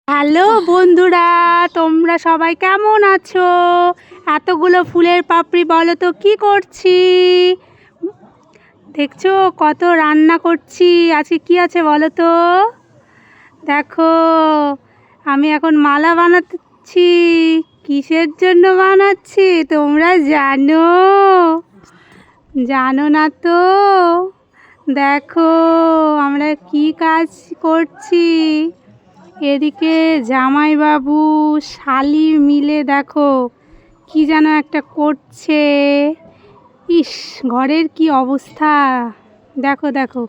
Hello বন্ধুরা, তোমরা সবাই কেমন আছো? এতগুলো ফুলের পাপড়ি বলো তো কি করছি? দেখছো কত রান্না করছি। আজকে কি আছে বলো তো? দেখো, আমি এখন মালা বানাচ্ছি। কিসের জন্য বানাচ্ছি তোমরা জানো? জানো না তো? দেখো আমরা কি কাজ করছি। এদিকে জামাইবাবু শালি মিলে দেখো কি যেন একটা করছে। ইস, ঘরের কি অবস্থা। দেখো দেখো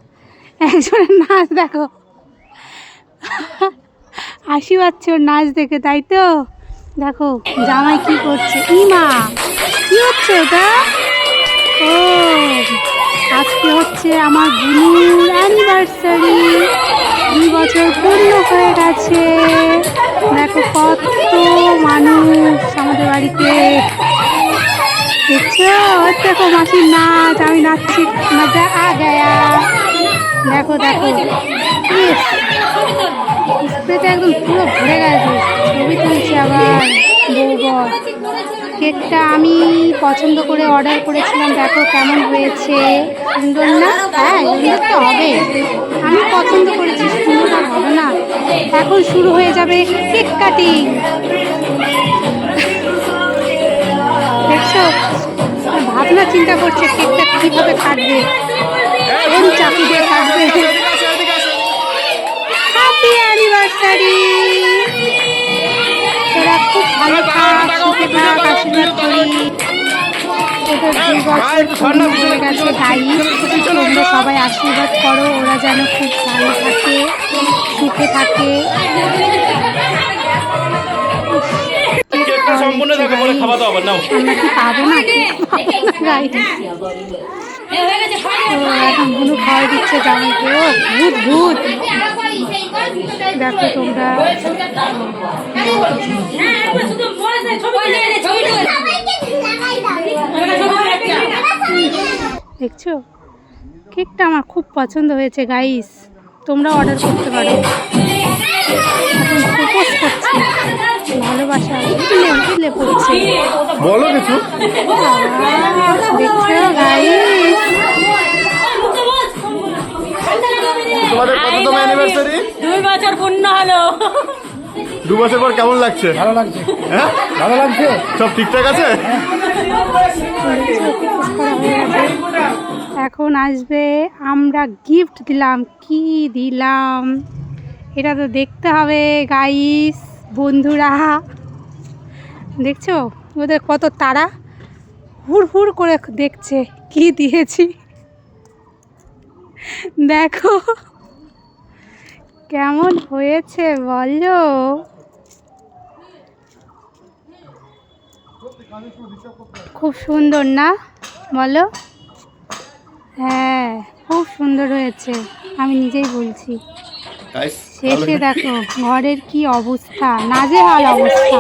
একজনের নাচ দেখো, হাসি পাচ্ছে ওর নাচ দেখে, তাই তো? দেখো জামাই কি করছে। ইমা, কি হচ্ছে ওটা? ও, আজকে হচ্ছে আমার বুনুর অ্যানিভার্সারি। 2 বছর পূর্ণ হয়ে গেছে। দেখো কত মানুষ আমাদের বাড়িতে। দেখছো, দেখো মাসির নাচ, আমি নাচছি, মজা আ গয়া। দেখো দেখো, স্প্রেতে একদম পুরো ভরে গেছে। ছবি তুলছি আবার বউ। কেকটা আমি পছন্দ করে অর্ডার করেছিলাম। দেখো কেমন হয়েছে, সুন্দর না? হ্যাঁ, সুন্দর তো হবে। আমি পছন্দ করেছি, সুন্দর আর হবে না? এখন শুরু হয়ে যাবে কেক কাটিং। দেখছো, ভাবনা চিন্তা করছে কেকটা কিভাবে কাটবে, কোন চাকু দিয়ে কাটবে। Happy anniversary. তোরা খুব ভালো থাক, সুখে থাক, আশীর্বাদ করি। ওদের 2 বছর পূর্ণ হয়ে গেছে গাইস। তোমরা সবাই আশীর্বাদ করো, ওরা যেন খুব ভালো থাকে, সুখে থাকে। আমরা কি পাবো না গাইস? এখন বুনু খাওয়াই দিচ্ছে জামাইকে। ও ভূত ভূত। দেখো তোমরা, দেখছো কেকটা আমার খুব পছন্দ হয়েছে গাইস। তোমরা অর্ডার করতে পারো। এখন প্রপোজ করছি, ভালোবাসা উঠলে উঠলে পড়ছে। বলো কিছু। দেখছো গাইস, তোমাদের কততম অ্যানিভার্সারি? 2 বছর পূর্ণ হলো। 2 বছর পর কেমন লাগছে? ভালো লাগছে। হ্যাঁ, ভালো লাগছে। সব ঠিকঠাক আছে? এখন আসবে, আমরা গিফট দিলাম। কি দিলাম এটা তো দেখতে হবে গাইস। বন্ধুরা দেখছো ওদের কত তারা, হুড় হুড় করে দেখছে কি দিয়েছি। দেখো কেমন হয়েছে বলো? খুব সুন্দর না বলো? হ্যাঁ, খুব সুন্দর হয়েছে, আমি নিজেই বলছি। শেষে দেখো ঘরের কি অবস্থা, নাজেহাল অবস্থা।